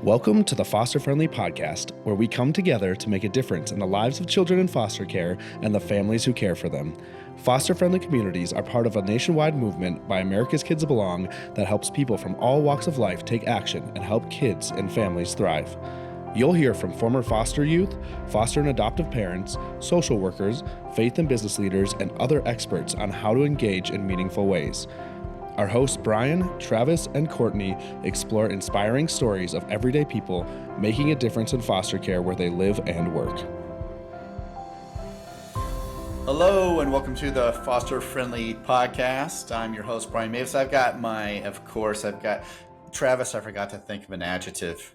Welcome to the Foster Friendly Podcast, where we come together to make a difference in the lives of children in foster care and the families who care for them. Foster Friendly communities are part of a nationwide movement by America's Kids Belong that helps people from all walks of life take action and help kids and families thrive. You'll hear from former foster youth, foster and adoptive parents, social workers, faith and business leaders, and other experts on how to engage in meaningful ways. Our hosts Brian, Travis, and Courtney explore inspiring stories of everyday people making a difference in foster care where they live and work. Hello and welcome to the Foster Friendly Podcast. I'm your host Brian Mavis. I've got Travis. I forgot to think of an adjective.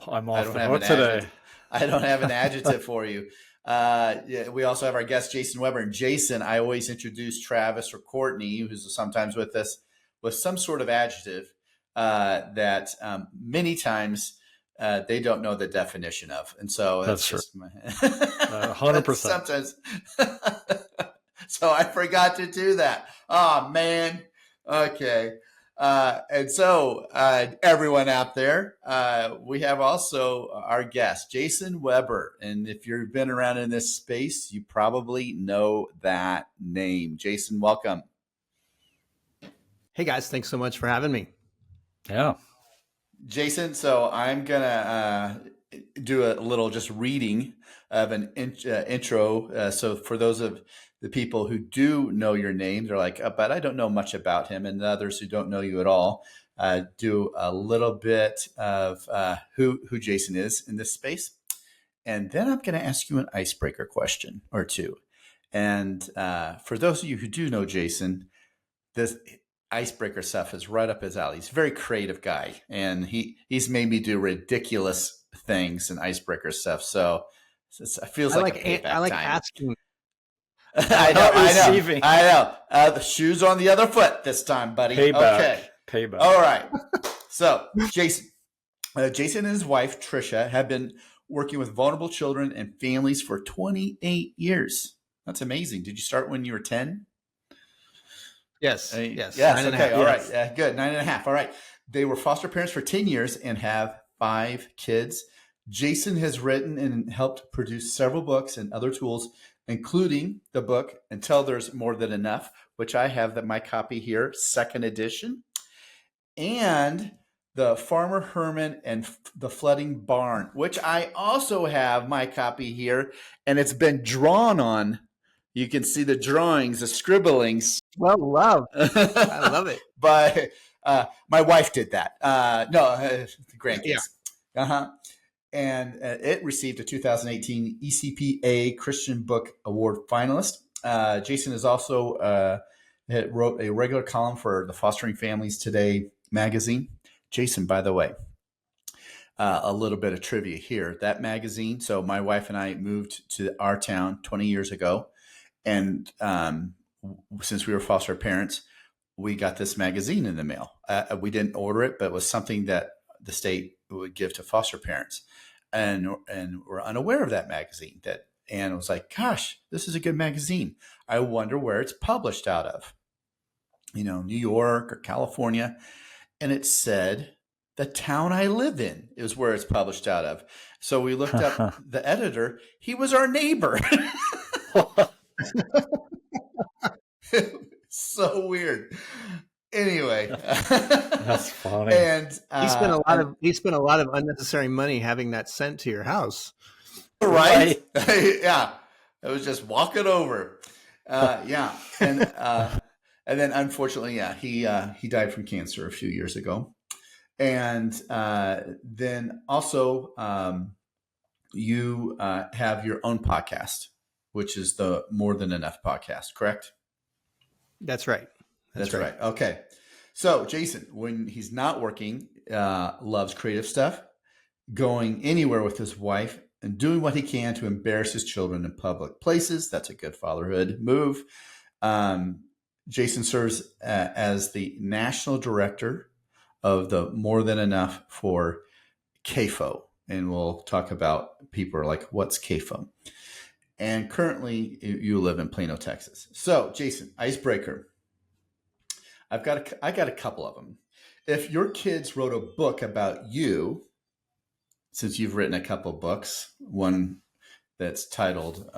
I'm off the hook today. I don't have an adjective for you. We also have our guest Jason Weber. And Jason, I always introduce Travis or Courtney, who's sometimes with us, with some sort of adjective that many times they don't know the definition of. And so that's just 100%. Sometimes. So I forgot to do that. Oh, man. Okay. And so everyone out there, we have also our guest, Jason Weber. And if you've been around in this space, you probably know that name. Jason, welcome. Hey guys, thanks so much for having me. Yeah. Jason, so I'm going to do a little just reading of an intro. So for those of the people who do know your name, they're like, but I don't know much about him. And others who don't know you at all, do a little bit of who Jason is in this space. And then I'm going to ask you an icebreaker question or two. And for those of you who do know Jason, this icebreaker stuff is right up his alley. He's a very creative guy, and he's made me do ridiculous things and icebreaker stuff. So it feels like a payback I like time. asking. I know. The shoe's on the other foot this time, buddy. Payback. Okay. Payback. All right. So Jason and his wife, Trisha, have been working with vulnerable children and families for 28 years. That's amazing. Did you start when you were 10? Yes. Yes. Yes. Okay. All right. Good. 9.5. All right. They were foster parents for 10 years and have 5 kids. Jason has written and helped produce several books and other tools, including the book Until There's More Than Enough, which I have my copy here, 2nd edition, and the Farmer Herman and the Flooding Barn, which I also have my copy here, and it's been drawn on. You can see the drawings, the scribblings. Well, love. I love it. But my wife did that. The grandkids. Yeah. Uh-huh. And it received a 2018 ECPA Christian Book Award finalist. Jason has also wrote a regular column for the Fostering Families Today magazine. Jason, by the way, a little bit of trivia here. That magazine, so my wife and I moved to our town 20 years ago. And since we were foster parents, we got this magazine in the mail. We didn't order it, but it was something that the state would give to foster parents. And we're unaware of that magazine. And it was like, gosh, this is a good magazine. I wonder where it's published out of. New York or California. And it said the town I live in is where it's published out of. So we looked up the editor. He was our neighbor. So weird. Anyway, that's funny. And he spent a lot of unnecessary money having that sent to your house. Right? Yeah, it was just walking over. Yeah, and then unfortunately, he died from cancer a few years ago, and then also you have your own podcast, which is the More Than Enough podcast, correct? That's right. That's right. Okay. So Jason, when he's not working, loves creative stuff, going anywhere with his wife and doing what he can to embarrass his children in public places. That's a good fatherhood move. Jason serves as the national director of the More Than Enough for CAFO. And we'll talk about people are like, what's CAFO? And currently you live in Plano, Texas. So Jason, icebreaker. I got a couple of them. If your kids wrote a book about you, since you've written a couple books, one that's titled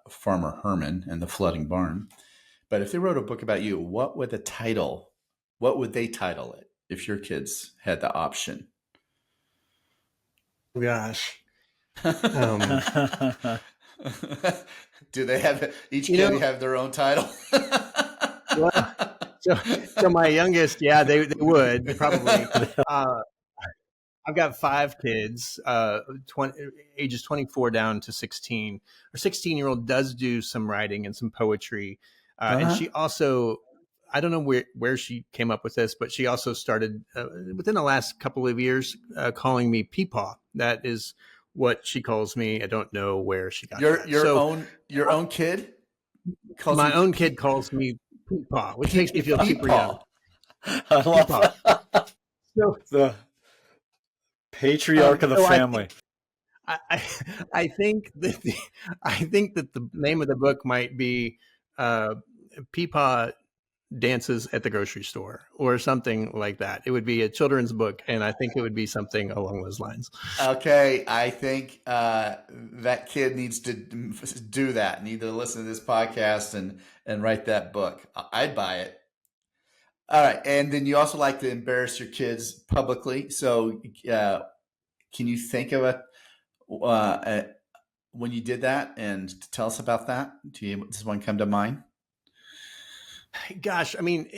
Farmer Herman and the Flooding Barn. But if they wrote a book about you, what would they title it if your kids had the option? Gosh. Do they have each kid have their own title? Well, so my youngest, yeah, they would probably. I've got 5 kids, ages 24 down to 16. Our 16-year-old does do some writing and some poetry. And she also, I don't know where she came up with this, but she also started within the last couple of years calling me Peepaw. That is what she calls me. I don't know where she got that. Your own kid? My own kid calls me Peepaw, which makes me feel super young. I love that. So, The patriarch of the family. I think that the name of the book might be Peepaw Dances at the Grocery Store or something like that. It would be a children's book, and I think it would be something along those lines. Okay, I think that kid needs to do that. Need to listen to this podcast and write that book. I'd buy it. All right, and then you also like to embarrass your kids publicly. So, can you think of it when you did that, and tell us about that? Does one come to mind? Gosh, I mean,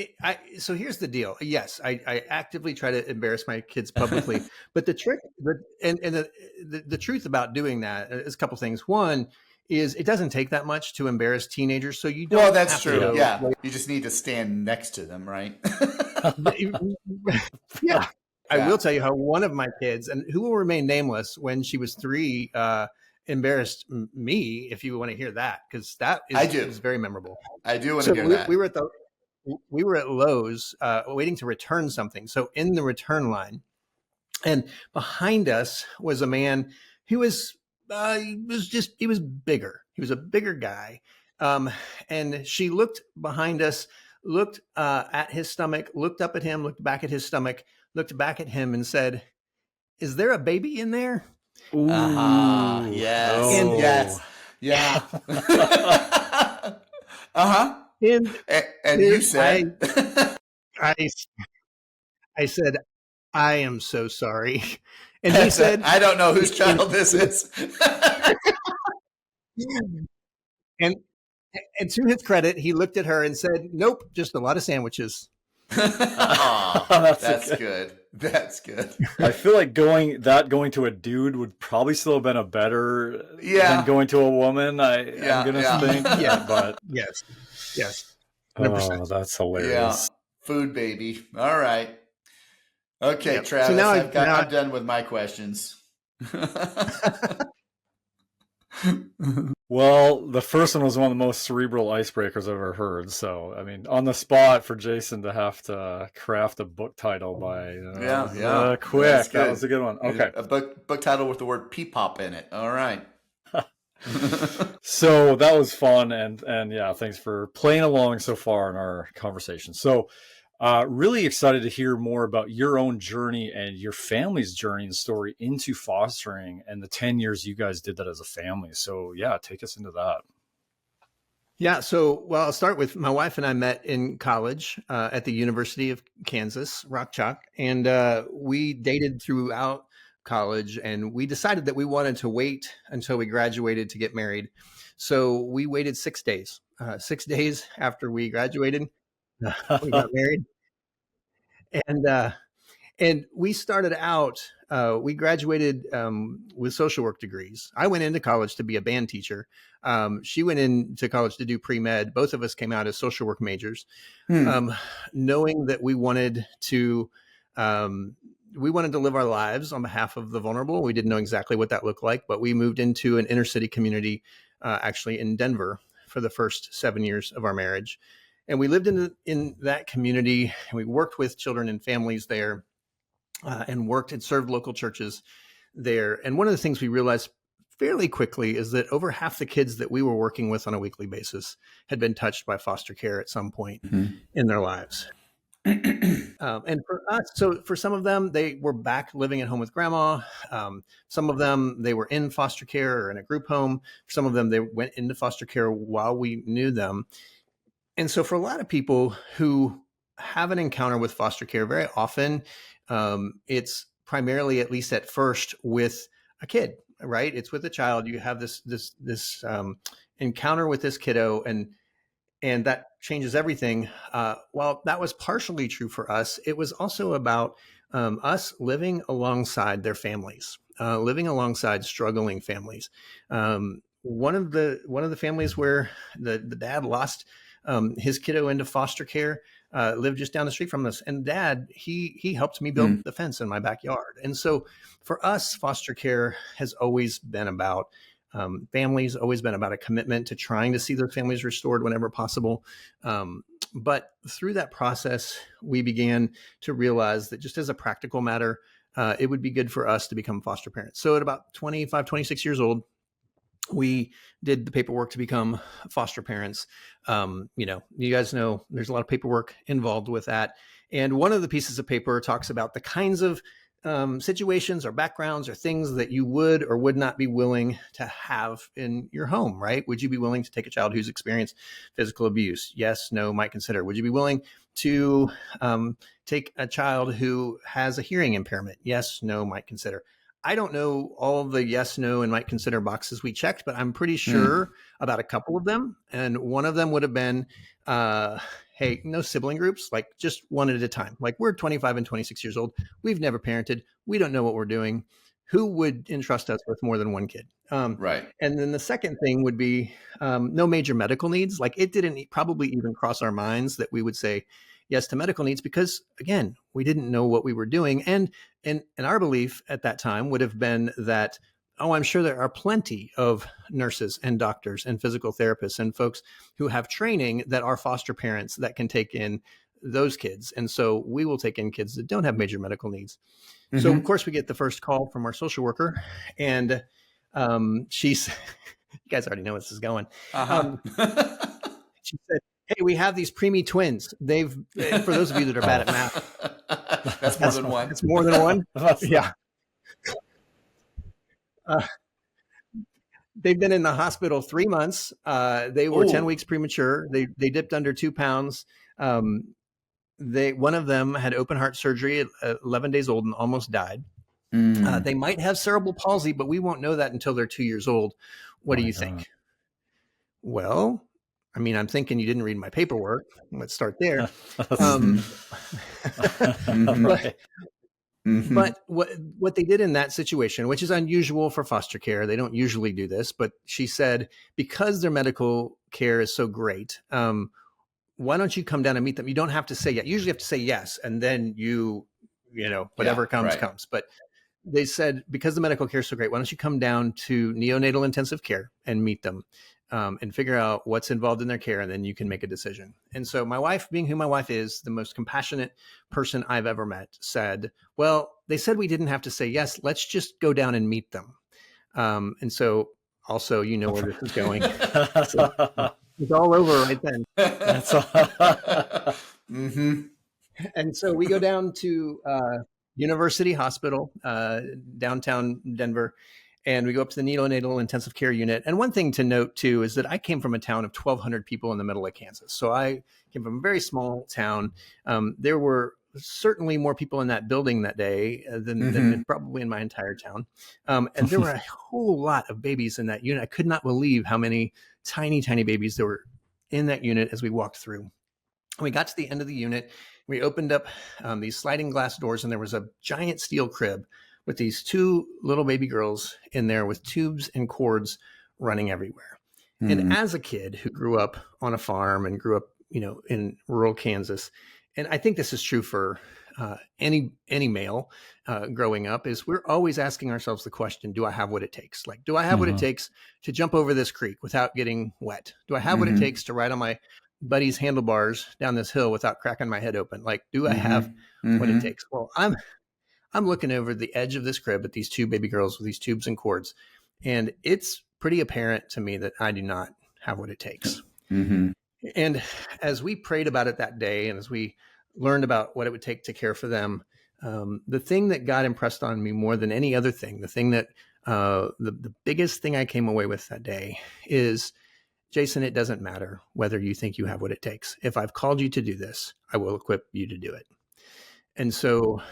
so here's the deal. Yes, I actively try to embarrass my kids publicly, but the trick, the truth about doing that is a couple things. One is it doesn't take that much to embarrass teenagers, so you don't. Well, that's true. Yeah, you just need to stand next to them, right? Yeah. I will tell you how one of my kids, and who will remain nameless, when she was 3, embarrassed me. If you want to hear that, because that is very memorable. I do want to hear that. We were at Lowe's waiting to return something. So in the return line, and behind us was a man who was bigger. He was a bigger guy, and she looked behind us, looked at his stomach, looked up at him, looked back at his stomach, looked back at him, and said, "Is there a baby in there?" Ooh. Yes. Oh. And yes. Yeah. And you said, I said, "I am so sorry." And he said, "I don't know whose child this is." and to his credit, he looked at her and said, "Nope, just a lot of sandwiches." Oh, that's good. That's good. I feel like going to a dude would probably still have been a better than going to a woman. I'm gonna think. Yeah, but yes. 100%. Oh, that's hilarious. Yeah. Food baby. All right. Okay, Yep. Travis. So now I'm done with my questions. Well, the first one was one of the most cerebral icebreakers I've ever heard. So, I mean, on the spot for Jason to have to craft a book title by quick. That was a good one. Okay, a book title with the word "peepop" in it. All right. So that was fun, and yeah, thanks for playing along so far in our conversation. So, really excited to hear more about your own journey and your family's journey and story into fostering and the 10 years you guys did that as a family. So yeah, take us into that. Yeah. So, I'll start with my wife and I met in college at the University of Kansas, Rock Chalk, and we dated throughout college, and we decided that we wanted to wait until we graduated to get married. So we waited 6 days. 6 days after we graduated, we got married. And we started out, we graduated with social work degrees. I went into college to be a band teacher. She went into college to do pre-med. Both of us came out as social work majors, knowing that we wanted to live our lives on behalf of the vulnerable. We didn't know exactly what that looked like, but we moved into an inner city community, actually in Denver, for the first 7 years of our marriage. And we lived in that community, and we worked with children and families there, and worked and served local churches there. And one of the things we realized fairly quickly is that over half the kids that we were working with on a weekly basis had been touched by foster care at some point in their lives. And for us, so for some of them, they were back living at home with grandma. Some of them, they were in foster care or in a group home. For some of them, they went into foster care while we knew them. And so for a lot of people who have an encounter with foster care, very often it's primarily, at least at first, with a kid, right? It's with a child. You have this encounter with this kiddo, and that changes everything. While that was partially true for us, it was also about us living alongside their families, living alongside struggling families. One of the families where the dad lost his kiddo into foster care lived just down the street from us, and Dad he helped me build the fence in my backyard. And so for us, foster care has always been about families, always been about a commitment to trying to see those families restored whenever possible. But through that process, we began to realize that just as a practical matter, it would be good for us to become foster parents. So at about 25, 26 years old, we did the paperwork to become foster parents. You guys know there's a lot of paperwork involved with that. And one of the pieces of paper talks about the kinds of situations or backgrounds or things that you would or would not be willing to have in your home, right? Would you be willing to take a child who's experienced physical abuse? Yes, no, might consider. Would you be willing to take a child who has a hearing impairment? Yes, no, might consider. I don't know all of the yes, no, and might consider boxes we checked, but I'm pretty sure about a couple of them. And one of them would have been, hey, no sibling groups, like just one at a time. Like we're 25 and 26 years old. We've never parented. We don't know what we're doing. Who would entrust us with more than one kid? Right. And then the second thing would be no major medical needs. Like it didn't probably even cross our minds that we would say yes to medical needs because, again, we didn't know what we were doing. And our belief at that time would have been that, oh, I'm sure there are plenty of nurses and doctors and physical therapists and folks who have training that are foster parents that can take in those kids. And so we will take in kids that don't have major medical needs. Mm-hmm. So, of course, we get the first call from our social worker, and she's, you guys already know where this is going. She said, hey, we have these preemie twins. They've, for those of you that are bad at math. That's more than one. It's more than one. Yeah. They've been in the hospital 3 months. They were 10 weeks premature. They dipped under 2 pounds. One of them had open heart surgery at 11 days old and almost died. They might have cerebral palsy, but we won't know that until they're 2 years old. What do you think? Well, I mean, I'm thinking you didn't read my paperwork. Let's start there. But what they did in that situation, which is unusual for foster care, they don't usually do this, but she said, because their medical care is so great, why don't you come down and meet them? You don't have to say yes. You usually have to say yes, and then whatever comes. But they said, because the medical care is so great, why don't you come down to neonatal intensive care and meet them and figure out what's involved in their care, and then you can make a decision. And so my wife, being who my wife is, the most compassionate person I've ever met, said, well, they said we didn't have to say yes. Let's just go down and meet them. And so also, you know where this is going. So, it's all over right then. That's all. And so we go down to University Hospital, downtown Denver, and we go up to the neonatal intensive care unit. And one thing to note, too, is that I came from a town of 1,200 people in the middle of Kansas. So I came from a very small town. There were certainly more people in that building that day than probably in my entire town. And there were a whole lot of babies in that unit. I could not believe how many tiny, tiny babies there were in that unit as we walked through. And we got to the end of the unit. We opened up these sliding glass doors, and there was a giant steel crib with these 2 little baby girls in there with tubes and cords running everywhere. And as a kid who grew up on a farm and grew up, in rural Kansas, and I think this is true for any male growing up, is we're always asking ourselves the question, do I have what it takes? Like, do I have what it takes to jump over this creek without getting wet? Do I have what it takes to ride on my buddy's handlebars down this hill without cracking my head open? Like, do I have what it takes? Well, I'm looking over the edge of this crib at these 2 baby girls with these tubes and cords, and it's pretty apparent to me that I do not have what it takes. And as we prayed about it that day, and as we learned about what it would take to care for them. The thing that God impressed on me more than any other thing, the thing that the biggest thing I came away with that day is, Jason, it doesn't matter whether you think you have what it takes. If I've called you to do this, I will equip you to do it. And so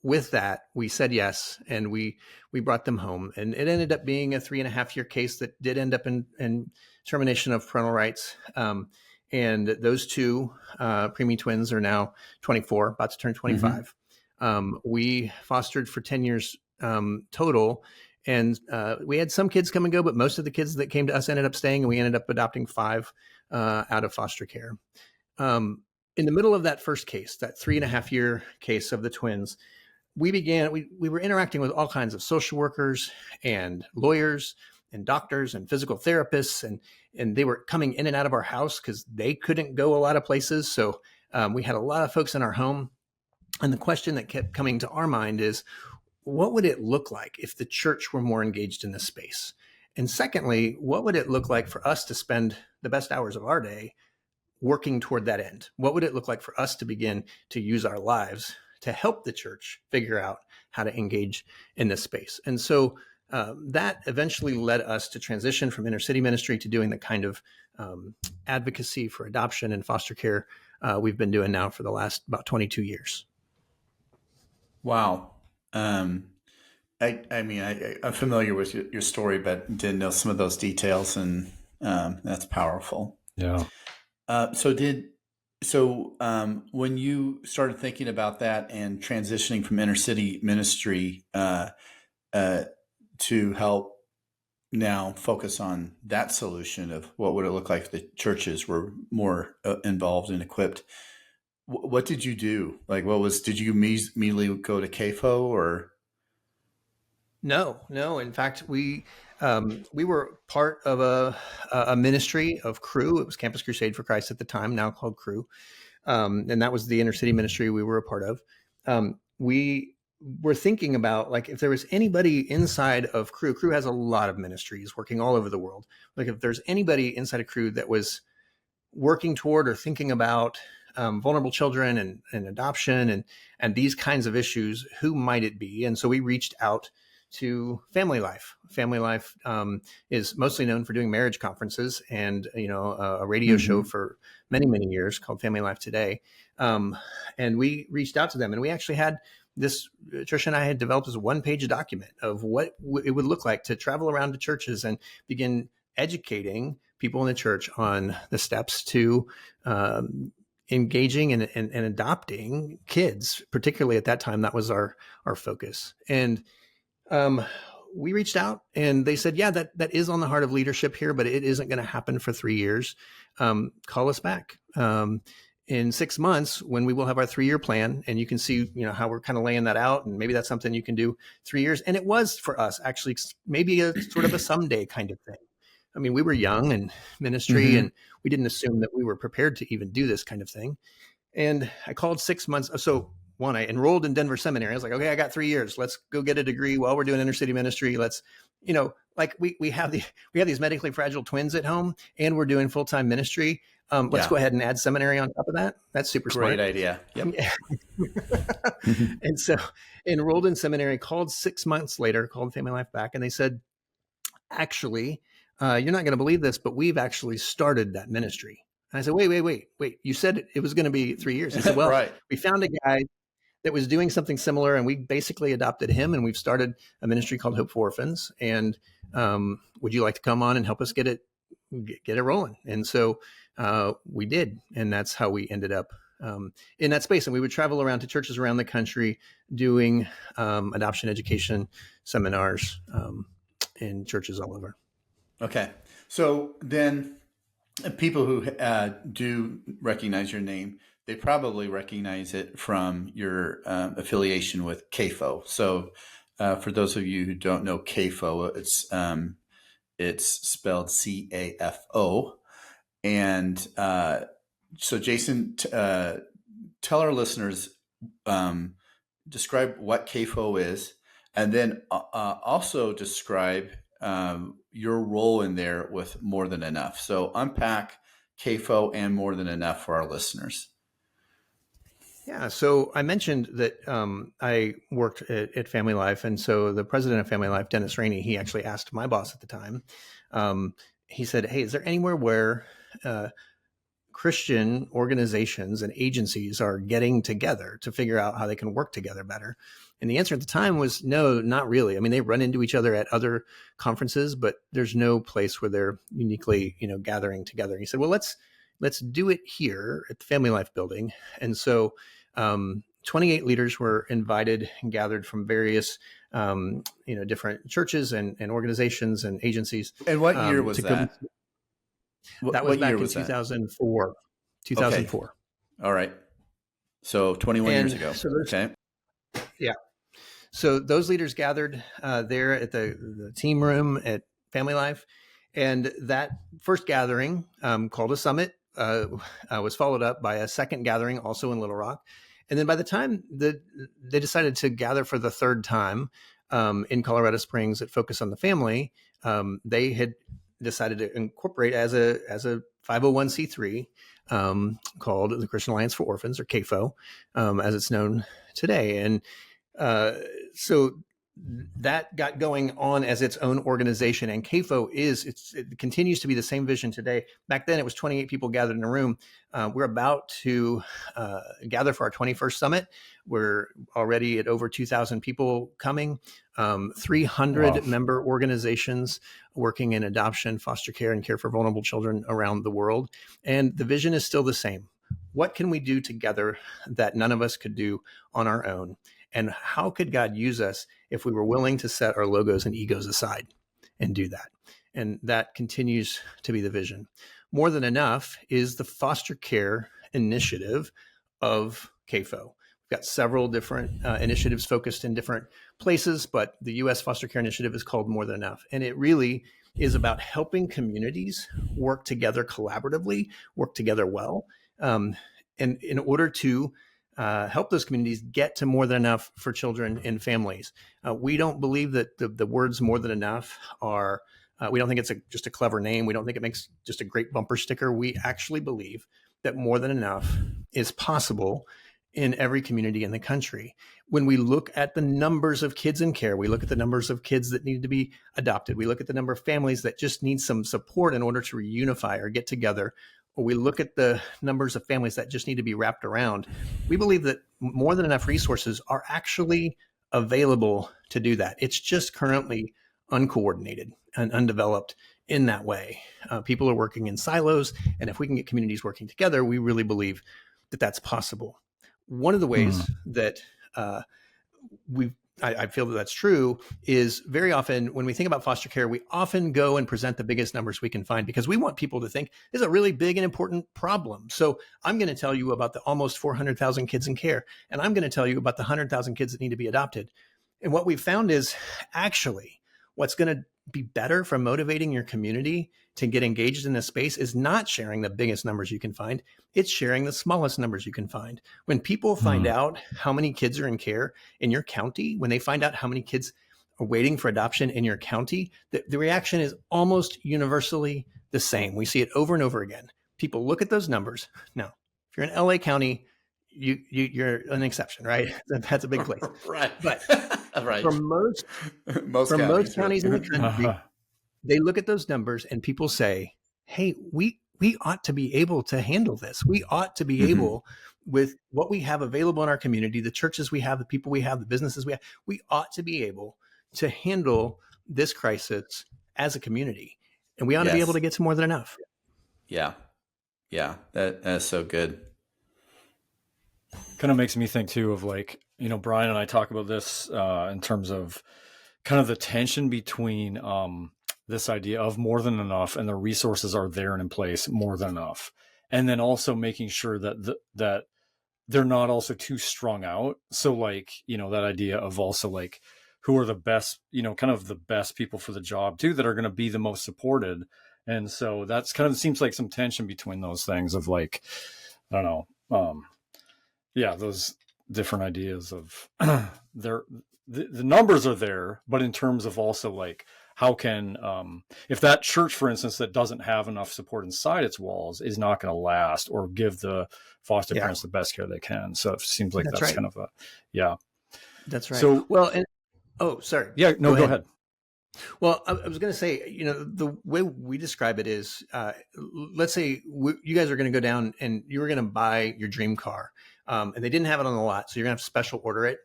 with that, we said yes, and we brought them home. And it ended up being a 3.5-year case that did end up in termination of parental rights. And those two preemie twins are now 24, about to turn 25. We fostered for 10 years total. And we had some kids come and go, but most of the kids that came to us ended up staying, and we ended up adopting 5 out of foster care. In the middle of that first case, that 3.5-year case of the twins, we were interacting with all kinds of social workers and lawyers and doctors and physical therapists, and they were coming in and out of our house because they couldn't go a lot of places. So we had a lot of folks in our home. And the question that kept coming to our mind is, what would it look like if the church were more engaged in this space? And secondly, what would it look like for us to spend the best hours of our day working toward that end? What would it look like for us to begin to use our lives to help the church figure out how to engage in this space? And so that eventually led us to transition from inner city ministry to doing the kind of advocacy for adoption and foster care we've been doing now for the last about 22 years. Wow. I'm familiar with your story, but didn't know some of those details, and that's powerful. Yeah. So when you started thinking about that and transitioning from inner city ministry to help now focus on that solution of what would it look like if the churches were more involved and equipped, what did you do? Like, did you immediately go to CAFO or? No. In fact, we were part of a ministry of Cru. It was Campus Crusade for Christ at the time, now called Cru. And that was the inner city ministry we were a part of. We were thinking about, like, if there was anybody inside of Cru has a lot of ministries working all over the world. Like, if there's anybody inside of Cru that was working toward or thinking about vulnerable children and adoption and these kinds of issues, who might it be? And so we reached out to Family Life. Family Life is mostly known for doing marriage conferences and, a radio show for many, many years called Family Life Today. And we reached out to them, and we actually had this, Tricia and I had developed this one-page document of what it would look like to travel around to churches and begin educating people in the church on the steps to engaging and adopting kids. Particularly at that time, that was our focus. And we reached out, and they said, yeah, that is on the heart of leadership here, but it isn't going to happen for 3 years. Call us back in 6 months when we will have our 3-year plan, and you can see, how we're kind of laying that out, and maybe that's something you can do 3 years. And it was for us actually maybe a sort of a someday kind of thing. I mean, we were young in ministry, and we didn't assume that we were prepared to even do this kind of thing. And I called 6 months. So one, I enrolled in Denver Seminary. I was like, okay, I got 3 years. Let's go get a degree while we're doing inner city ministry. Let's, we have these medically fragile twins at home, and we're doing full-time ministry. Let's go ahead and add seminary on top of that. That's super smart. Great idea. Yep. And so enrolled in seminary, called 6 months later, called Family Life back, and they said, actually, you're not going to believe this, but we've actually started that ministry. And I said, wait. You said it was going to be 3 years. He said, well, right. We found a guy that was doing something similar, and we basically adopted him, and we've started a ministry called Hope for Orphans. And would you like to come on and help us get it rolling? And so we did, and that's how we ended up in that space. And we would travel around to churches around the country doing adoption education seminars in churches all over. Okay. So then people who do recognize your name, they probably recognize it from your affiliation with CAFO. So for those of you who don't know CAFO, it's spelled CAFO. And so Jason, tell our listeners, describe what CAFO is, and then also describe your role in there with More Than Enough. So unpack CAFO and More Than Enough for our listeners. Yeah. So I mentioned that I worked at Family Life. And so the president of Family Life, Dennis Rainey, he actually asked my boss at the time, he said, hey, is there anywhere where Christian organizations and agencies are getting together to figure out how they can work together better? And the answer at the time was no, not really. I mean, they run into each other at other conferences, but there's no place where they're uniquely, gathering together. And he said, well, let's do it here at the Family Life building. And so 28 leaders were invited and gathered from various, different churches and organizations and agencies. And what year was that? That was back in 2004. 2004. Okay. All right. So 21 years ago. So okay. Yeah. So those leaders gathered there at the team room at Family Life. And that first gathering, called a summit, was followed up by a second gathering also in Little Rock. And then by the time they decided to gather for the third time in Colorado Springs at Focus on the Family, they had decided to incorporate as a 501c3 called the Christian Alliance for Orphans, or CAFO, as it's known today. And so that got going on as its own organization, and CAFO it continues to be the same vision today. Back then, it was 28 people gathered in a room. We're about to gather for our 21st summit. We're already at over 2,000 people coming, 300 member organizations working in adoption, foster care, and care for vulnerable children around the world. And the vision is still the same. What can we do together that none of us could do on our own? And how could God use us if we were willing to set our logos and egos aside and do that? And that continues to be the vision. More Than Enough is the foster care initiative of CAFO. We've got several different initiatives focused in different places, but the U.S. Foster Care Initiative is called More Than Enough. And it really is about helping communities work together collaboratively, work together well, and in order to help those communities get to more than enough for children and families. We don't believe that the words more than enough are, we don't think it's just a clever name. We don't think it makes just a great bumper sticker. We actually believe that more than enough is possible in every community in the country. When we look at the numbers of kids in care, we look at the numbers of kids that need to be adopted. We look at the number of families that just need some support in order to reunify or get together. Or we look at the numbers of families that just need to be wrapped around. We believe that more than enough resources are actually available to do that. It's just currently uncoordinated and undeveloped in that way. People are working in silos, and if we can get communities working together, we really believe that that's possible. One of the ways that I feel that that's true is very often when we think about foster care, we often go and present the biggest numbers we can find because we want people to think this is a really big and important problem. So I'm going to tell you about the almost 400,000 kids in care, and I'm going to tell you about the 100,000 kids that need to be adopted. And what we've found is actually what's going to be better for motivating your community to get engaged in this space is not sharing the biggest numbers you can find. It's sharing the smallest numbers you can find. When people find out how many kids are in care in your county, when they find out how many kids are waiting for adoption in your county, the reaction is almost universally the same. We see it over and over again. People look at those numbers. Now, if you're in LA County, you're an exception, right? That's a big place. Right. But right. for most counties in the country, they look at those numbers and people say, hey, we ought to be able to handle this. We ought to be able, with what we have available in our community, the churches we have, the people we have, the businesses we have, we ought to be able to handle this crisis as a community. And we ought to be able to get to more than enough. Yeah. Yeah. That's so good. Kind of makes me think too of like, Brian and I talk about this in terms of kind of the tension between this idea of more than enough and the resources are there and in place more than enough. And then also making sure that that they're not also too strung out. So like, that idea of also like who are the best, kind of the best people for the job too, that are going to be the most supported. And so that's kind of seems like some tension between those things of like, I don't know. Those different ideas of the numbers are there, but in terms of also like, how can, if that church, for instance, that doesn't have enough support inside its walls is not going to last or give the foster parents the best care they can. So it seems like that's right. kind of yeah. That's right. So, well, and sorry. Yeah, no, go ahead. Well, I was going to say, the way we describe it is, let's say you guys are going to go down and you were going to buy your dream car, and they didn't have it on the lot, so you're going to have to special order it.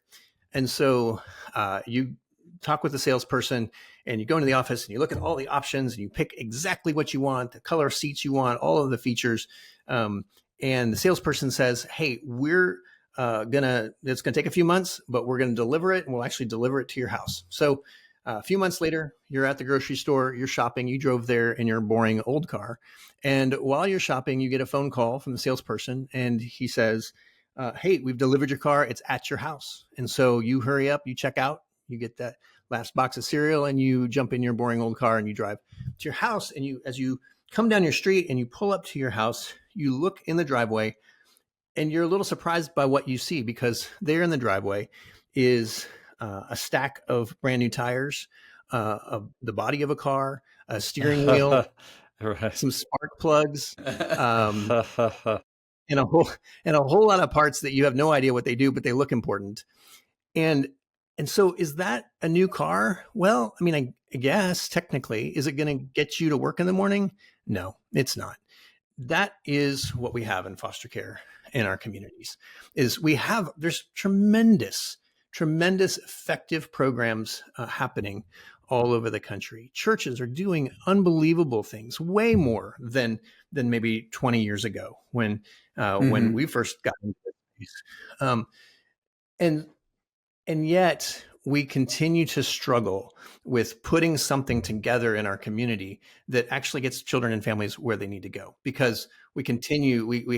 And so you talk with the salesperson, and you go into the office and you look at all the options and you pick exactly what you want, the color seats you want, all of the features. And the salesperson says, hey, it's going to take a few months, but we're going to deliver it, and we'll actually deliver it to your house. So a few months later, you're at the grocery store, you're shopping, you drove there in your boring old car. And while you're shopping, you get a phone call from the salesperson, and he says, hey, we've delivered your car. It's at your house. And so you hurry up, you check out, you get that last box of cereal, and you jump in your boring old car and you drive to your house. And as you come down your street and you pull up to your house, you look in the driveway and you're a little surprised by what you see, because there in the driveway is a stack of brand new tires, the body of a car, a steering wheel, Right. some spark plugs, and a whole lot of parts that you have no idea what they do, but they look important. And so is that a new car? Well, I mean, I guess technically, is it going to get you to work in the morning? No, it's not. That is what we have in foster care in our communities. There's tremendous effective programs happening all over the country. Churches are doing unbelievable things, way more than maybe 20 years ago when we first got into this. And yet we continue to struggle with putting something together in our community that actually gets children and families where they need to go, because we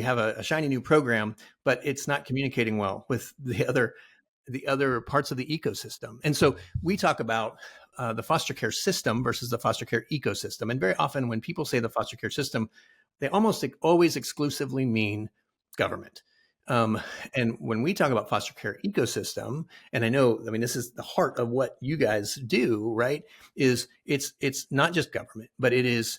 have a shiny new program, but it's not communicating well with the other parts of the ecosystem. And so we talk about the foster care system versus the foster care ecosystem. And very often when people say the foster care system, they almost always exclusively mean government. And when we talk about foster care ecosystem, and this is the heart of what you guys do, right? It's not just government, but it is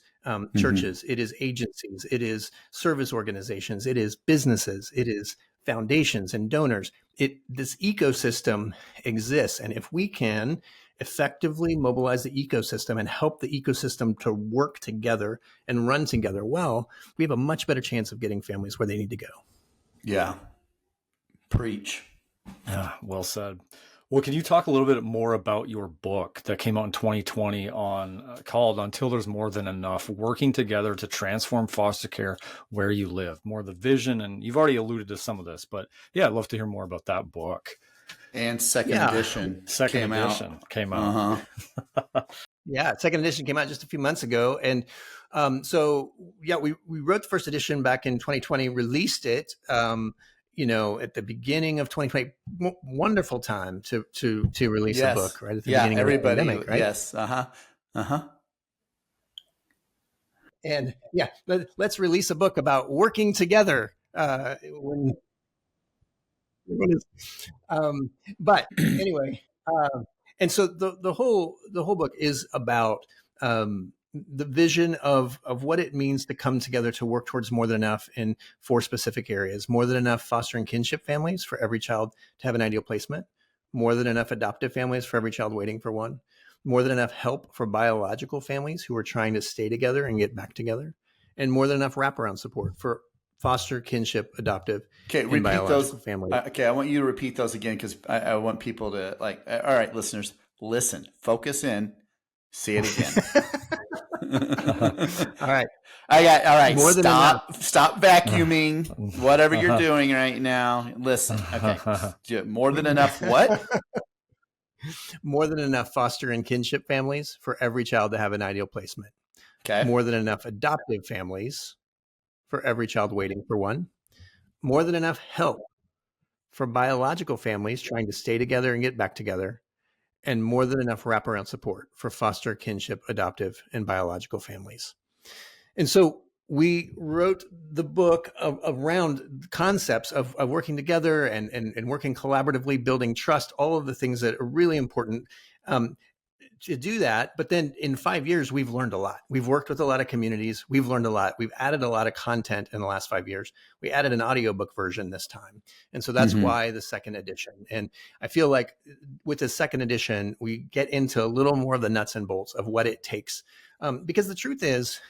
churches, it is agencies, it is service organizations, it is businesses, it is foundations and donors. This ecosystem exists. And if we can effectively mobilize the ecosystem and help the ecosystem to work together and run together well, we have a much better chance of getting families where they need to go. Yeah. Preach. Yeah, well said. Well, can you talk a little bit more about your book that came out in 2020 called Until There's More Than Enough, Working Together to Transform Foster Care Where You Live? More of the vision, and you've already alluded to some of this, but yeah, I'd love to hear more about that book. And second edition came out. Yeah, second edition came out just a few months ago. And we wrote the first edition back in 2020, released it at the beginning of 2020. Wonderful time to release a book, right at the beginning of the pandemic, right? Yes. And let's release a book about working together but anyway, and so the whole book is about the vision of what it means to come together to work towards more than enough in 4 specific areas: more than enough foster and kinship families for every child to have an ideal placement, more than enough adoptive families for every child waiting for one, more than enough help for biological families who are trying to stay together and get back together, and more than enough wraparound support for foster, kinship, adoptive, and biological families. I want you to repeat those again, because I want people to all right, listeners, listen, focus in, say it again. All right. All right. Stop vacuuming, whatever you're doing right now. Listen. Okay. More than enough what? More than enough foster and kinship families for every child to have an ideal placement. Okay. More than enough adoptive families for every child waiting for one. More than enough help for biological families trying to stay together and get back together. And more than enough wraparound support for foster, kinship, adoptive, and biological families. And so we wrote the book around concepts of working together and working collaboratively, building trust, all of the things that are really important to do that. But then in 5 years, we've learned a lot. We've worked with a lot of communities. We've learned a lot. We've added a lot of content in the last 5 years. We added an audiobook version this time. And so that's why the second edition. And I feel like with the second edition, we get into a little more of the nuts and bolts of what it takes. Because the truth is,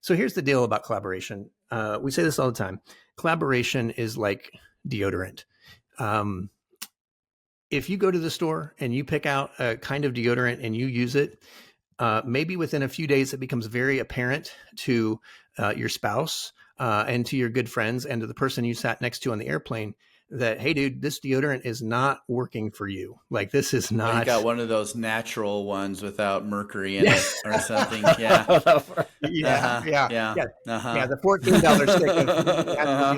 so here's the deal about collaboration. We say this all the time. Collaboration is like deodorant. If you go to the store and you pick out a kind of deodorant and you use it, maybe within a few days, it becomes very apparent to your spouse and to your good friends and to the person you sat next to on the airplane that, hey, dude, this deodorant is not working for you. Like, this is not. You got one of those natural ones without mercury in it or something. Yeah. Yeah. The $14 stick.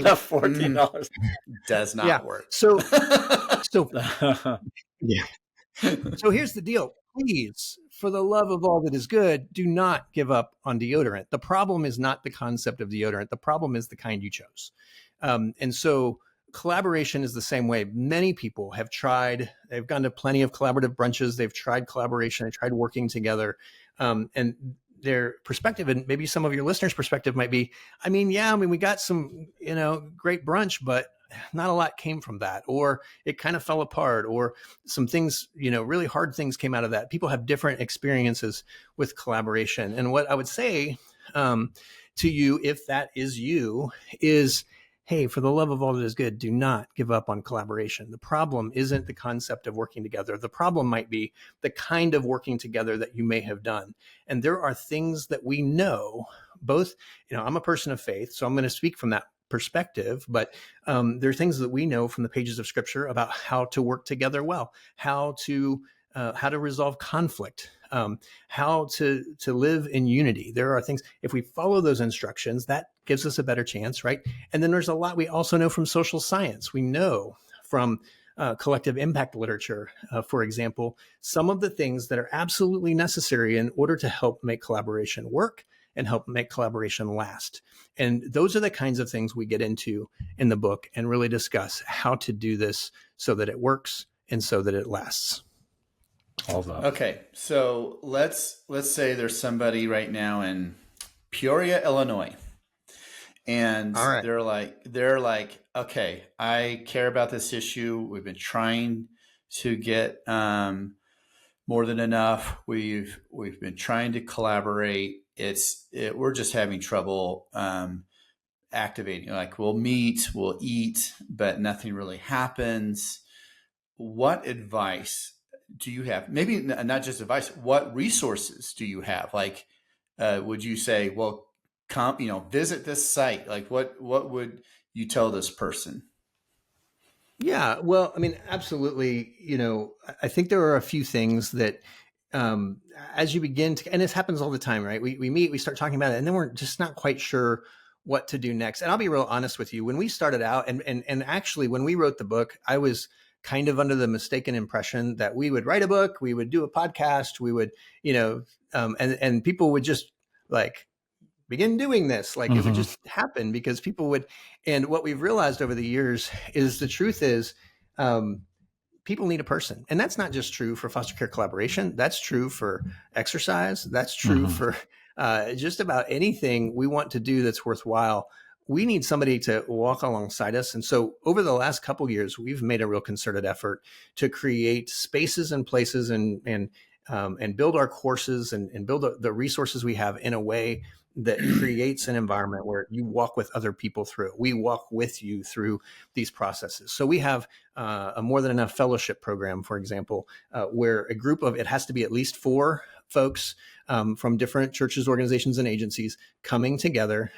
The $14 does not work. So here's the deal. Please, for the love of all that is good, do not give up on deodorant. The problem is not the concept of deodorant. The problem is the kind you chose. And so collaboration is the same way. Many people have tried, they've gone to plenty of collaborative brunches. They've tried collaboration. They tried working together. And their perspective, and maybe some of your listeners' perspective might be, we got some, great brunch, but not a lot came from that, or it kind of fell apart, or some things, really hard things came out of that. People have different experiences with collaboration. And what I would say to you, if that is you, is, hey, for the love of all that is good, do not give up on collaboration. The problem isn't the concept of working together. The problem might be the kind of working together that you may have done. And there are things that we know, both, I'm a person of faith, so I'm going to speak from that perspective, but there are things that we know from the pages of Scripture about how to work together well, how to resolve conflict, how to live in unity. There are things, if we follow those instructions, that gives us a better chance, right? And then there's a lot we also know from social science. We know from collective impact literature, for example, some of the things that are absolutely necessary in order to help make collaboration work and help make collaboration last. And those are the kinds of things we get into in the book and really discuss how to do this so that it works and so that it lasts. All that. Okay, so let's say there's somebody right now in Peoria, Illinois, and they're like, okay, I care about this issue. We've been trying to get more than enough. We've been trying to collaborate. We're just having trouble activating. Like, we'll meet, we'll eat, but nothing really happens. What advice do you have? Maybe not just advice. What resources do you have? Like, would you say, well, visit this site? Like, what would you tell this person? Yeah, well, absolutely. I think there are a few things that, as you begin to, and this happens all the time, right? We meet, we start talking about it, and then we're just not quite sure what to do next. And I'll be real honest with you. When we started out, and actually when we wrote the book, I was kind of under the mistaken impression that we would write a book, we would do a podcast, we would, and people would just like begin doing this. Like, it would just happen because people would. And what we've realized over the years is the truth is, people need a person. And that's not just true for foster care collaboration. That's true for exercise. That's true for just about anything we want to do that's worthwhile. We need somebody to walk alongside us. And so over the last couple of years, we've made a real concerted effort to create spaces and places and build our courses and build the resources we have in a way that creates an environment where you walk with other people through. We walk with you through these processes. So we have a More Than Enough fellowship program, for example, where a group of, it has to be at least 4 folks from different churches, organizations, and agencies coming together.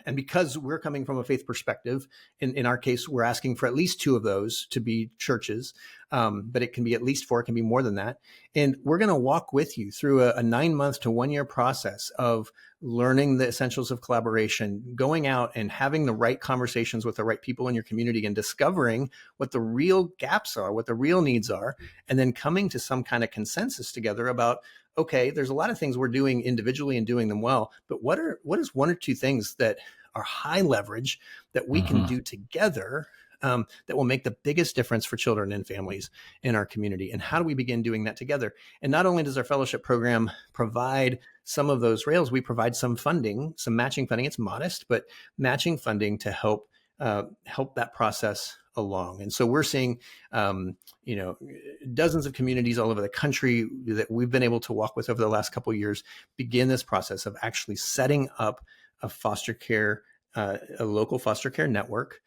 And because we're coming from a faith perspective, in our case, we're asking for at least 2 of those to be churches, but it can be at least 4, it can be more than that. And we're going to walk with you through a 9-month to 1-year process of learning the essentials of collaboration, going out and having the right conversations with the right people in your community and discovering what the real gaps are, what the real needs are, and then coming to some kind of consensus together about, okay, there's a lot of things we're doing individually and doing them well, but what is 1 or 2 things that are high leverage that we can do together that will make the biggest difference for children and families in our community? And how do we begin doing that together? And not only does our fellowship program provide some of those rails, we provide some funding, some matching funding. It's modest, but matching funding to help that process along. And so we're seeing, dozens of communities all over the country that we've been able to walk with over the last couple of years begin this process of actually setting up a foster care, a local foster care network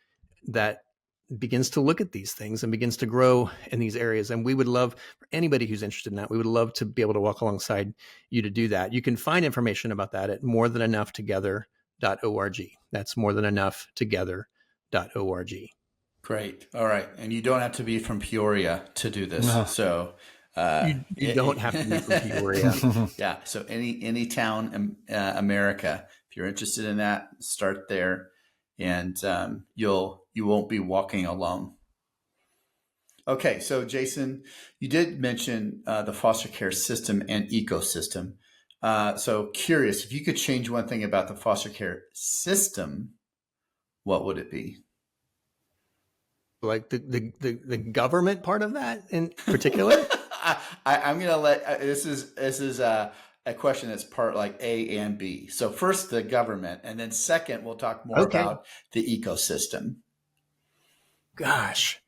that begins to look at these things and begins to grow in these areas. And we would love, for anybody who's interested in that, we would love to be able to walk alongside you to do that. You can find information about that at morethanenoughtogether.org. That's morethanenoughtogether.org. Great. All right. And you don't have to be from Peoria to do this. No. So you don't have to be from Peoria. Yeah. So any town, America, if you're interested in that, start there, and you won't be walking alone. Okay. So Jason, you did mention the foster care system and ecosystem. So curious, if you could change one thing about the foster care system, what would it be? Like the government part of that in particular? I'm going to let, this is a question that's part like A and B. So first the government, and then second, we'll talk more about the ecosystem. Gosh.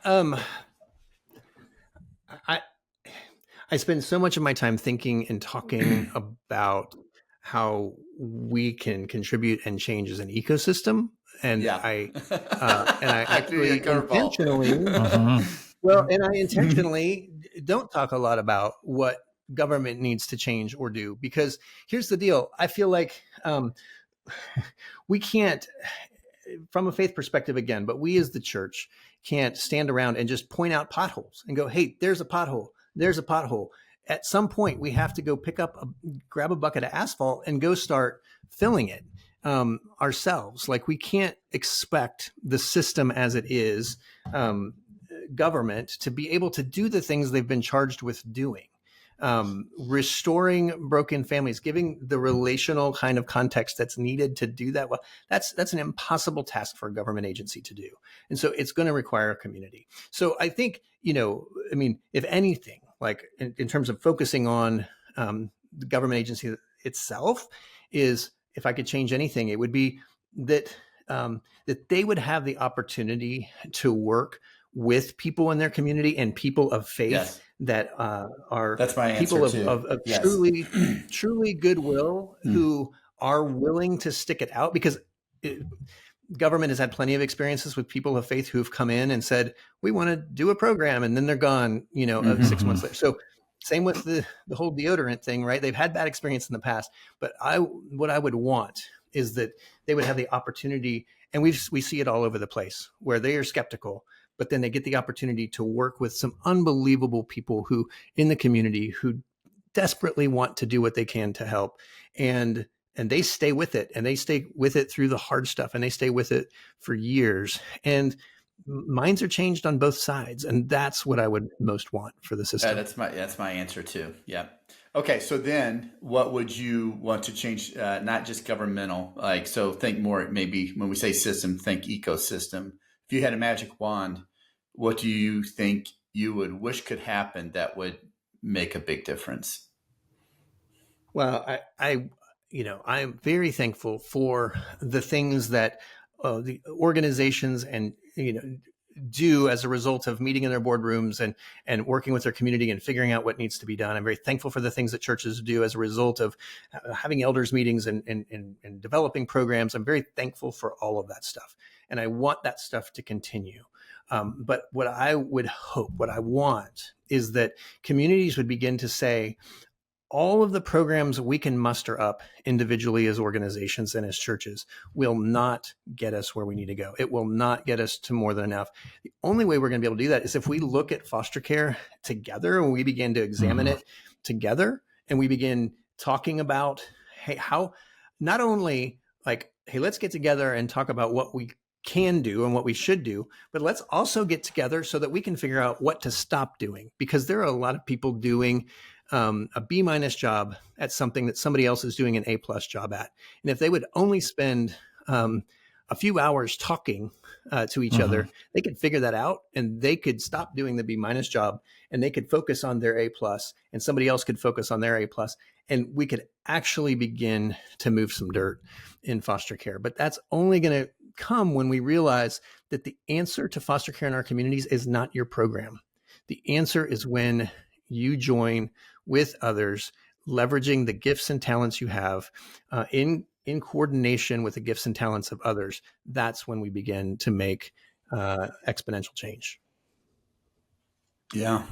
I spend so much of my time thinking and talking about how we can contribute and change as an ecosystem. And I actually intentionally, don't talk a lot about what government needs to change or do, because here's the deal. I feel like we can't, from a faith perspective again, but we as the church can't stand around and just point out potholes and go, hey, there's a pothole. There's a pothole. At some point, we have to go grab a bucket of asphalt and go start filling it ourselves. Like, we can't expect the system as it is, government, to be able to do the things they've been charged with doing. Restoring broken families, giving the relational kind of context that's needed to do that. Well, that's an impossible task for a government agency to do. And so it's going to require a community. So I think, if anything, like in terms of focusing on the government agency itself, is, if I could change anything, it would be that they would have the opportunity to work with people in their community and people of faith that are That's my people answer of yes. truly goodwill who are willing to stick it out, because government has had plenty of experiences with people of faith who've come in and said, we want to do a program, and then they're gone, 6 months later. So same with the whole deodorant thing, right? They've had bad experience in the past, but what I would want is that they would have the opportunity, and we see it all over the place, where they are skeptical, but then they get the opportunity to work with some unbelievable people who in the community who desperately want to do what they can to help. And they stay with it, and they stay with it through the hard stuff, and they stay with it for years. And minds are changed on both sides. And that's what I would most want for the system. That's my answer too. Yeah. Okay. So then what would you want to change? Not just governmental, so think more, maybe when we say system, think ecosystem. If you had a magic wand, what do you think you would wish could happen that would make a big difference? Well, I'm very thankful for the things that the organizations and do as a result of meeting in their boardrooms and working with their community and figuring out what needs to be done. I'm very thankful for the things that churches do as a result of having elders meetings and developing programs. I'm very thankful for all of that stuff, and I want that stuff to continue. But what I want is that communities would begin to say, all of the programs we can muster up individually as organizations and as churches will not get us where we need to go. It will not get us to more than enough. The only way we're going to be able to do that is if we look at foster care together and we begin to examine it together, and we begin talking about, hey, how not only hey, let's get together and talk about what we can do and what we should do, but let's also get together so that we can figure out what to stop doing, because there are a lot of people doing a B- job at something that somebody else is doing an A+ job at. And if they would only spend a a few hours talking to each other, they could figure that out, and they could stop doing the B- job, and they could focus on their A+, and somebody else could focus on their A+, and we could actually begin to move some dirt in foster care. But that's only going to come when we realize that the answer to foster care in our communities is not your program. The answer is when you join with others, leveraging the gifts and talents you have in coordination with the gifts and talents of others. That's when we begin to make exponential change. Yeah.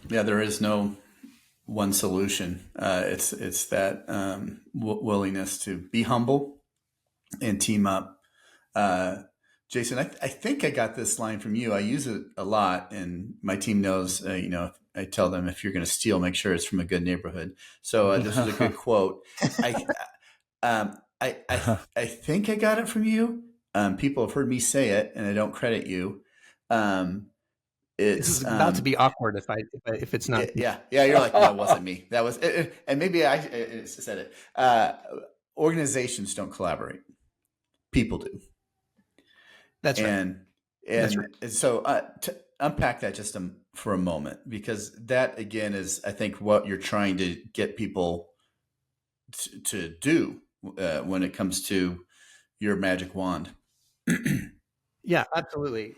There is no one solution. It's that willingness to be humble and team up. Jason, I think I got this line from you. I use it a lot, and my team knows, I tell them, if you're going to steal, make sure it's from a good neighborhood. So this is a good quote. I think I got it from you. People have heard me say it, and I don't credit you. This is about to be awkward if it's not. Yeah. You're like, no, it wasn't me. That was, and maybe I said it. Organizations don't collaborate. People do. That's right. And That's right. So to unpack that just for a moment, because that again is, I think, what you're trying to get people to do when it comes to your magic wand. Yeah, absolutely.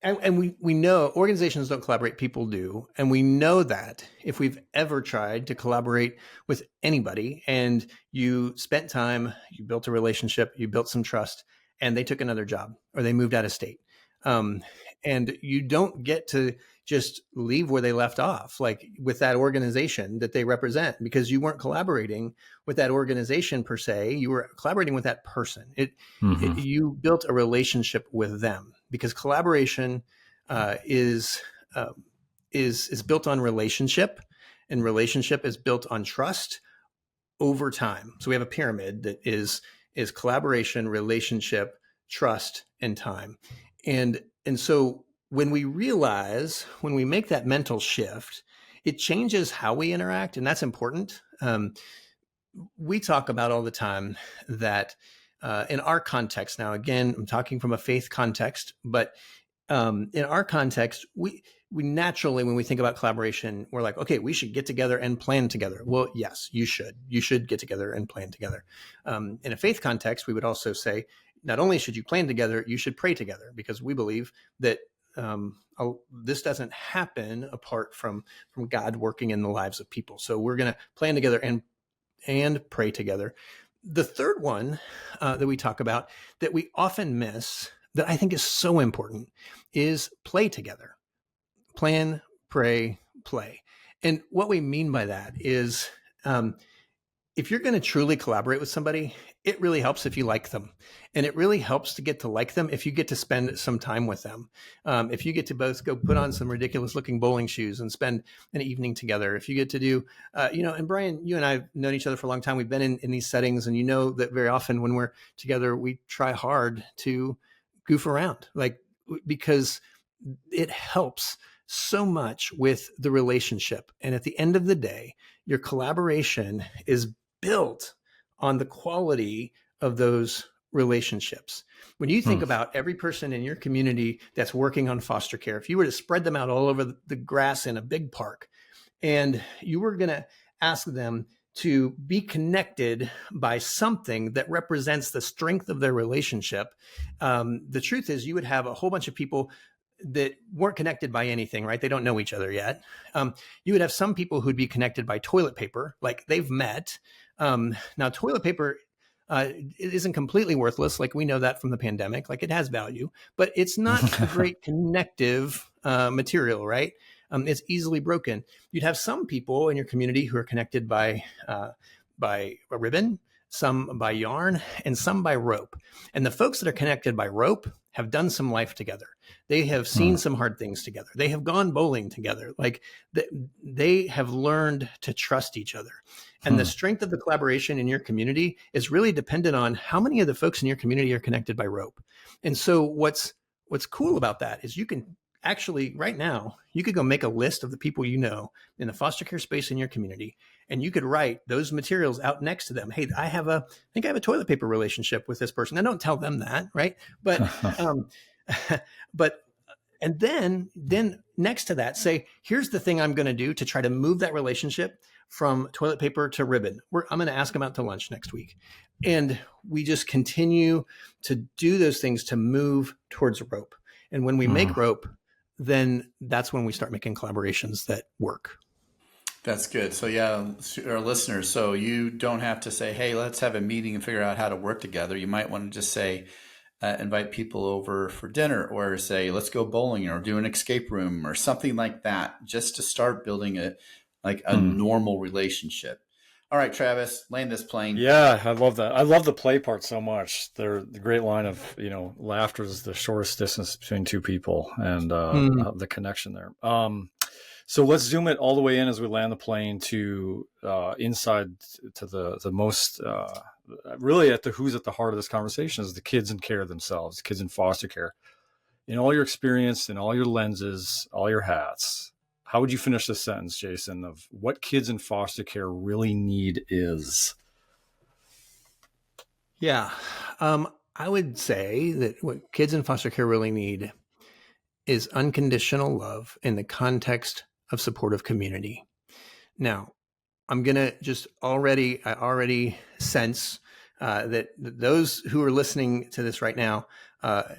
And we know organizations don't collaborate, people do. And we know that if we've ever tried to collaborate with anybody and you spent time, you built a relationship, you built some trust, and they took another job or they moved out of state. And you don't get to just leave where they left off, like with that organization that they represent, because you weren't collaborating with that organization per se. You were collaborating with that person. You built a relationship with them, because collaboration is built on relationship, and relationship is built on trust over time. So we have a pyramid that is collaboration, relationship, trust, and time. And so when we make that mental shift, it changes how we interact, and that's important. We talk about all the time that in our context, now again, I'm talking from a faith context, but in our context, we naturally, when we think about collaboration, we're like, okay, we should get together and plan together. Well, yes, you should. You should get together and plan together. In a faith context, we would also say, not only should you plan together, you should pray together, because we believe that this doesn't happen apart from God working in the lives of people. So we're going to plan together and pray together. The third one that we talk about that we often miss, that I think is so important, is play together. Plan, pray, play. And what we mean by that is if you're going to truly collaborate with somebody, it really helps if you like them. And it really helps to get to like them if you get to spend some time with them. If you get to both go put on some ridiculous looking bowling shoes and spend an evening together. If you get to do, and Brian, you and I have known each other for a long time. We've been in these settings, and you know that very often when we're together, we try hard to goof around, because it helps so much with the relationship. And at the end of the day, your collaboration is built on the quality of those relationships. When you think about every person in your community that's working on foster care, if you were to spread them out all over the grass in a big park, and you were going to ask them to be connected by something that represents the strength of their relationship, the truth is you would have a whole bunch of people that weren't connected by anything, right? They don't know each other yet. You would have some people who'd be connected by toilet paper, like they've met. Now, toilet paper it isn't completely worthless. Like we know that from the pandemic, like it has value, but it's not a great connective material, right? It's easily broken. You'd have some people in your community who are connected by a ribbon, some by yarn, and some by rope. And the folks that are connected by rope have done some life together. They have seen some hard things together. They have gone bowling together. Like they have learned to trust each other. And the strength of the collaboration in your community is really dependent on how many of the folks in your community are connected by rope. And so what's cool about that is you can actually right now, you could go make a list of the people you know in the foster care space in your community, and you could write those materials out next to them. Hey, I think I have a toilet paper relationship with this person. Now, don't tell them that, right? But, but, and then next to that, say, here's the thing I'm going to do to try to move that relationship from toilet paper to ribbon. I'm going to ask them out to lunch next week. And we just continue to do those things to move towards rope. And when we make rope, then that's when we start making collaborations that work. That's good. So yeah, our listeners, so you don't have to say, hey, let's have a meeting and figure out how to work together. You might want to just say, invite people over for dinner, or say, let's go bowling or do an escape room or something like that, just to start building a normal relationship. All right, Travis, land this plane. Yeah, I love that. I love the play part so much. The great line of, laughter is the shortest distance between two people, and the connection there. So let's zoom it all the way in as we land the plane to inside to the most, really at who's at the heart of this conversation is the kids in care themselves, kids in foster care. In all your experience, in all your lenses, all your hats, how would you finish this sentence, Jason, of what kids in foster care really need is? Yeah. I would say that what kids in foster care really need is unconditional love in the context of supportive community. Now, I'm going to just I already sense that those who are listening to this right now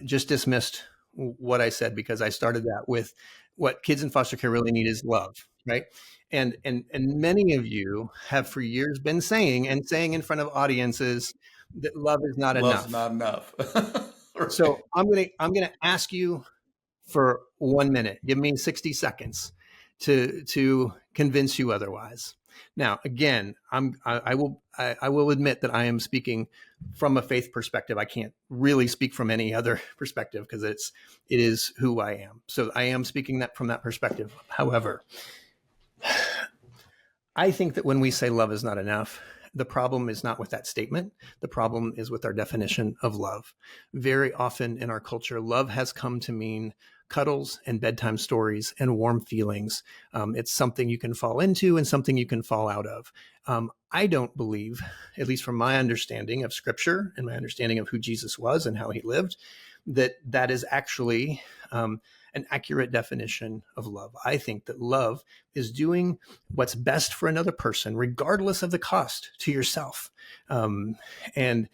just dismissed what I said, because I started that with what kids in foster care really need is love, right? And many of you have for years been saying in front of audiences that love is not enough. Love's not enough. Right. So I'm gonna ask you for 1 minute. Give me 60 seconds to convince you otherwise. Now, again, I will admit that I am speaking from a faith perspective. I can't really speak from any other perspective because it is who I am. So I am speaking that from that perspective. However, I think that when we say love is not enough, the problem is not with that statement. The problem is with our definition of love. Very often in our culture, love has come to mean cuddles and bedtime stories and warm feelings. It's something you can fall into and something you can fall out of. I don't believe, at least from my understanding of Scripture and my understanding of who Jesus was and how he lived, that is actually an accurate definition of love. I think that love is doing what's best for another person, regardless of the cost to yourself. And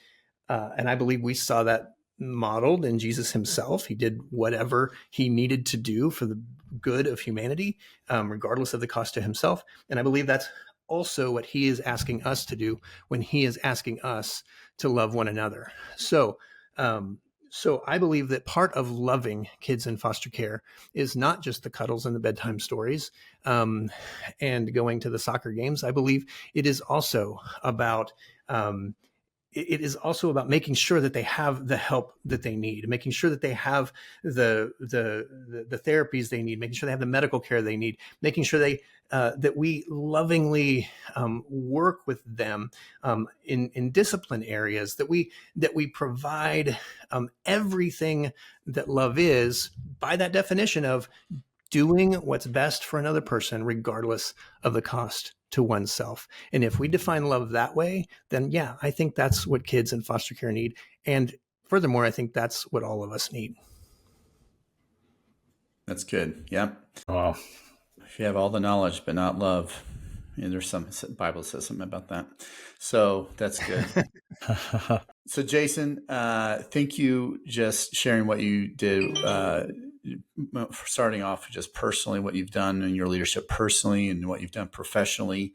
I believe we saw that modeled in Jesus himself. He did whatever he needed to do for the good of humanity, regardless of the cost to himself. And I believe that's also what he is asking us to do when he is asking us to love one another. So I believe that part of loving kids in foster care is not just the cuddles and the bedtime stories and going to the soccer games. I believe it is also about making sure that they have the help that they need, making sure that they have the therapies they need, making sure they have the medical care they need, making sure that we lovingly work with them in discipline areas, that we provide everything that love is, by that definition of doing what's best for another person, regardless of the cost to oneself. And if we define love that way, then yeah, I think that's what kids in foster care need. And furthermore, I think that's what all of us need. That's good. Yep. Wow. If you have all the knowledge but not love, there's some Bible says something about that. So that's good. So Jason, thank you just sharing what you did, for starting off just personally, what you've done in your leadership personally and what you've done professionally.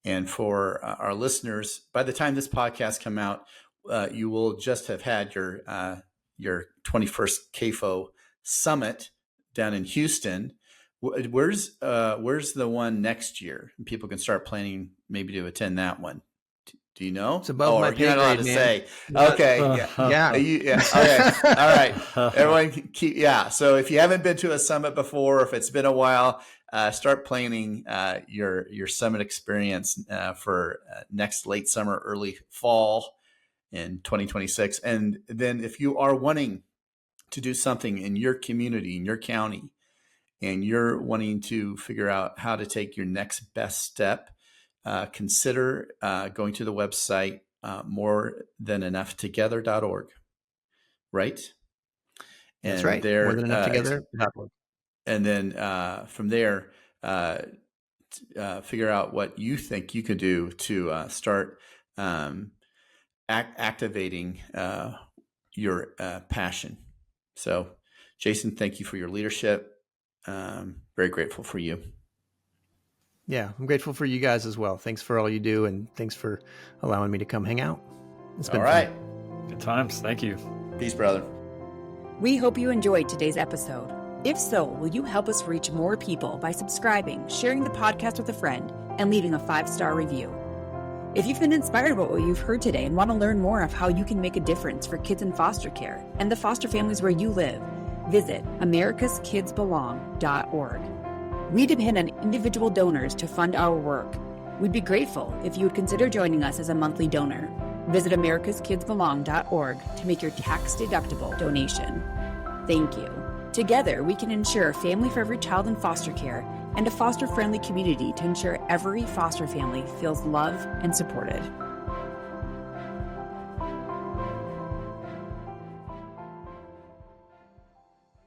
And for our listeners, by the time this podcast come out, you will just have had your 21st CAFO summit down in Houston. Where's the one next year? And people can start planning maybe to attend that one. Do you know? It's above my pay grade, man. Say. Okay. Yeah. Okay. All right. Everyone keep. Yeah. So if you haven't been to a summit before, if it's been a while, start planning your summit experience for next late summer, early fall in 2026. And then if you are wanting to do something in your community, in your county, and you're wanting to figure out how to take your next best step, consider going to the website morethanenoughtogether.org, right? And That's right. There, morethanenoughtogether.org. and then from there, figure out what you think you could do to start activating your passion. So, Jason, thank you for your leadership. Very grateful for you. Yeah, I'm grateful for you guys as well. Thanks for all you do, and thanks for allowing me to come hang out. It's been all right. fun. Good times. Thank you. Peace, brother. We hope you enjoyed today's episode. If so, will you help us reach more people by subscribing, sharing the podcast with a friend, and leaving a 5-star review? If you've been inspired by what you've heard today and want to learn more of how you can make a difference for kids in foster care and the foster families where you live, visit americaskidsbelong.org. We depend on individual donors to fund our work. We'd be grateful if you would consider joining us as a monthly donor. Visit americaskidsbelong.org to make your tax-deductible donation. Thank you. Together, we can ensure a family for every child in foster care and a foster-friendly community to ensure every foster family feels loved and supported.